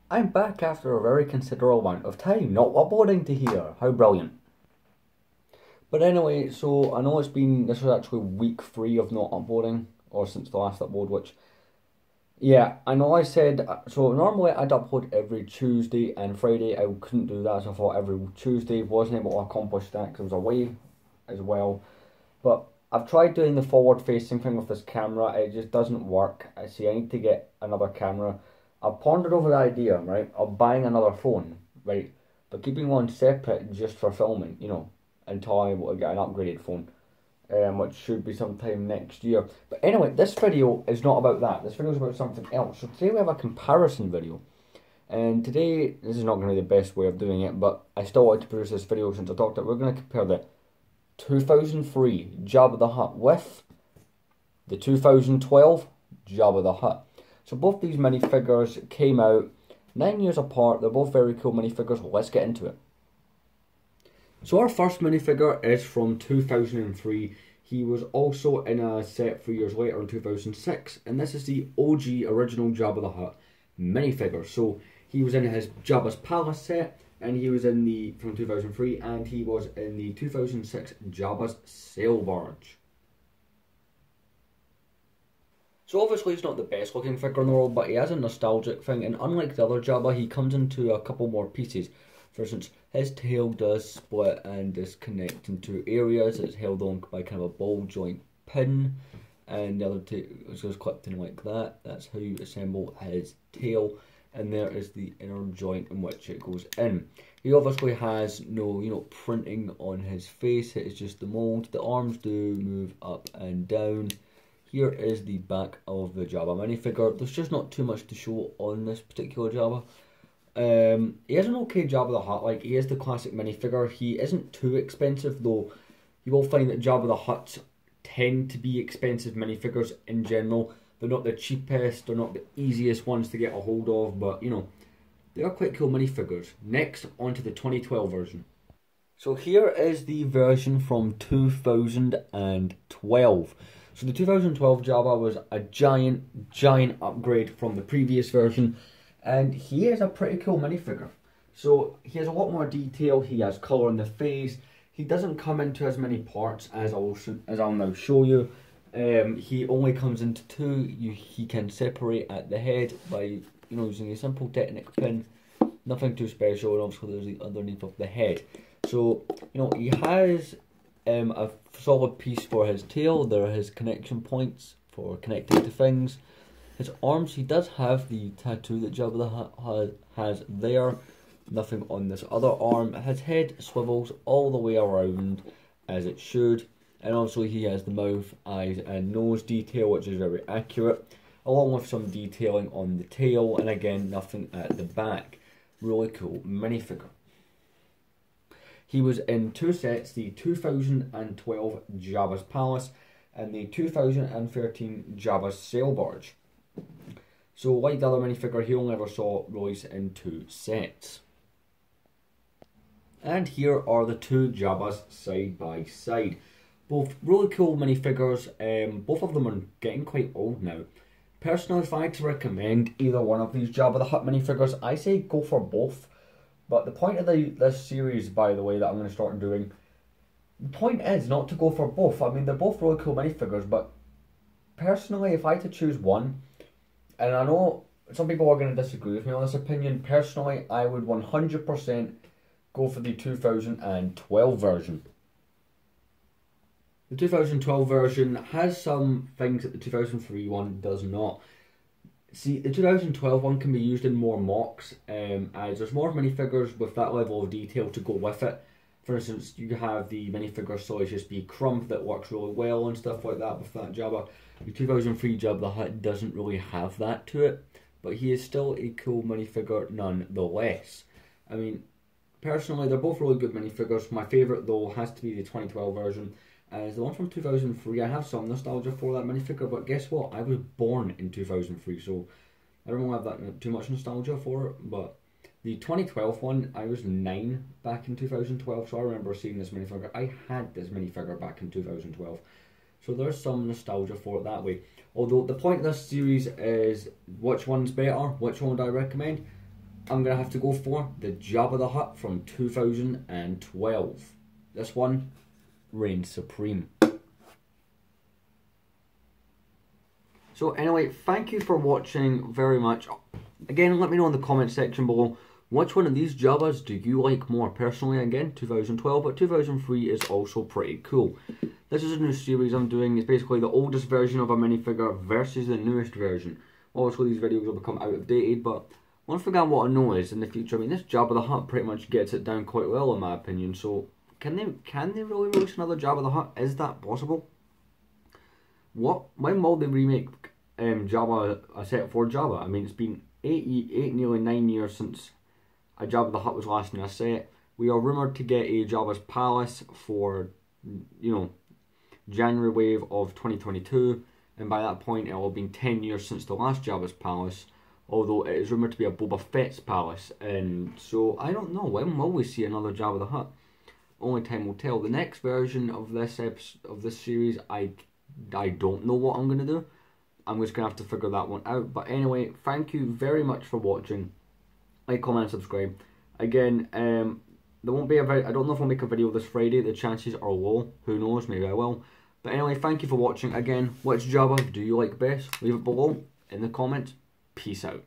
I'm back after a very considerable amount of time not uploading to here. How brilliant. But anyway, so I know this was actually week 3 of not uploading, or since the last upload, which, yeah, I know I said, so normally I'd upload every Tuesday and Friday. I couldn't do that, so I thought every Tuesday. Wasn't able to accomplish that because I was away as well. But I've tried doing the forward facing thing with this camera, it just doesn't work. I see I need to get another camera. I've pondered over the idea, right, of buying another phone, right, but keeping one separate just for filming, until I'm able to get an upgraded phone, which should be sometime next year. But anyway, this video is not about that. This video is about something else. So today we have a comparison video. And today, this is not going to be the best way of doing it, but I still want to produce this video since I talked that we're going to compare the 2003 Jabba the Hutt with the 2012 Jabba the Hutt. So both these minifigures came out 9 years apart. They're both very cool minifigures. Let's get into it. So our first minifigure is from 2003. He was also in a set 3 years later in 2006. And this is the OG original Jabba the Hutt minifigure. So he was in his Jabba's Palace set, and he was in the, from 2003, and he was in the 2006 Jabba's Sail Barge. So obviously he's not the best looking figure in the world, but he has a nostalgic thing, and unlike the other Jabba, he comes into a couple more pieces. For instance, his tail does split and disconnect into areas. It's held on by kind of a ball joint pin, and the other tail goes clipped in like that. That's how you assemble his tail, and there is the inner joint in which it goes in. He obviously has no, printing on his face. It is just the mold. The arms do move up and down. Here is the back of the Jabba minifigure. There's just not too much to show on this particular Jabba. He is an okay Jabba the Hutt. Like, he is the classic minifigure. He isn't too expensive, though. You will find that Jabba the Hutts tend to be expensive minifigures in general. They're not the cheapest, they're not the easiest ones to get a hold of, but, they are quite cool minifigures. Next, onto the 2012 version. So here is the version from 2012. So the 2012 Jabba was a giant upgrade from the previous version, and he is a pretty cool minifigure. So he has a lot more detail, he has colour in the face, he doesn't come into as many parts as I'll now show you. He only comes into two. He can separate at the head by using a simple Technic pin. Nothing too special, and obviously there's the underneath of the head. So he has a solid piece for his tail. There are his connection points for connecting to things. His arms, he does have the tattoo that Jabba the Hutt has there. Nothing on this other arm. His head swivels all the way around as it should. And also he has the mouth, eyes and nose detail, which is very accurate, along with some detailing on the tail, and again nothing at the back. Really cool minifigure. He was in two sets, the 2012 Jabba's Palace and the 2013 Jabba's Sail Barge. So like the other minifigure, he only ever saw release in 2 sets. And here are the two Jabbas side by side. Both really cool minifigures. Both of them are getting quite old now. Personally, if I had to recommend either one of these Jabba the Hutt minifigures, I say go for both. But the point of this series, by the way, that I'm going to start doing, the point is not to go for both. I mean, they're both really cool minifigures, but personally, if I had to choose one, and I know some people are going to disagree with me on this opinion, personally, I would 100% go for the 2012 version. The 2012 version has some things that the 2003 one does not. See, the 2012 one can be used in more mocks, as there's more minifigures with that level of detail to go with it. For instance, you have the minifigure Soy Just Be Crump that works really well and stuff like that with that Jabba. The 2003 Jabba the Hutt doesn't really have that to it, but he is still a cool minifigure nonetheless. I mean, personally, they're both really good minifigures. My favourite, though, has to be the 2012 version. As the one from 2003, I have some nostalgia for that minifigure, but guess what? I was born in 2003, so I don't really have that too much nostalgia for it. But the 2012 one, I was 9 back in 2012, so I remember seeing this minifigure. I had this minifigure back in 2012, so there's some nostalgia for it that way. Although the point of this series is which one's better, which one would I recommend? I'm going to have to go for the Jabba the Hutt from 2012. This one reigns supreme. So anyway, thank you for watching very much. Again, let me know in the comment section below, which one of these Jabbas do you like more? Personally, again, 2012, but 2003 is also pretty cool. This is a new series I'm doing. It's basically the oldest version of a minifigure versus the newest version. Obviously, these videos will become out of dated, but one thing I want to know is in the future, I mean, this Jabba the Hutt pretty much gets it down quite well in my opinion. So, can they really release another Jabba the Hutt? Is that possible? When will they remake Jabba, a set for Jabba? I mean, it's been nearly 9 years since a Jabba the Hutt was last in a set. We are rumoured to get a Jabba's Palace for, you know, January wave of 2022, and by that point it will have been 10 years since the last Jabba's Palace, although it is rumoured to be a Boba Fett's palace, and so I don't know, when will we see another Jabba the Hutt? Only time will tell. The next version of this series, I don't know what I'm going to do. I'm just going to have to figure that one out. But anyway, thank you very much for watching. Like, comment, and subscribe. Again, there won't be I don't know if I'll make a video this Friday. The chances are low. Who knows? Maybe I will. But anyway, thank you for watching. Again, which Jabba do you like best? Leave it below in the comments. Peace out.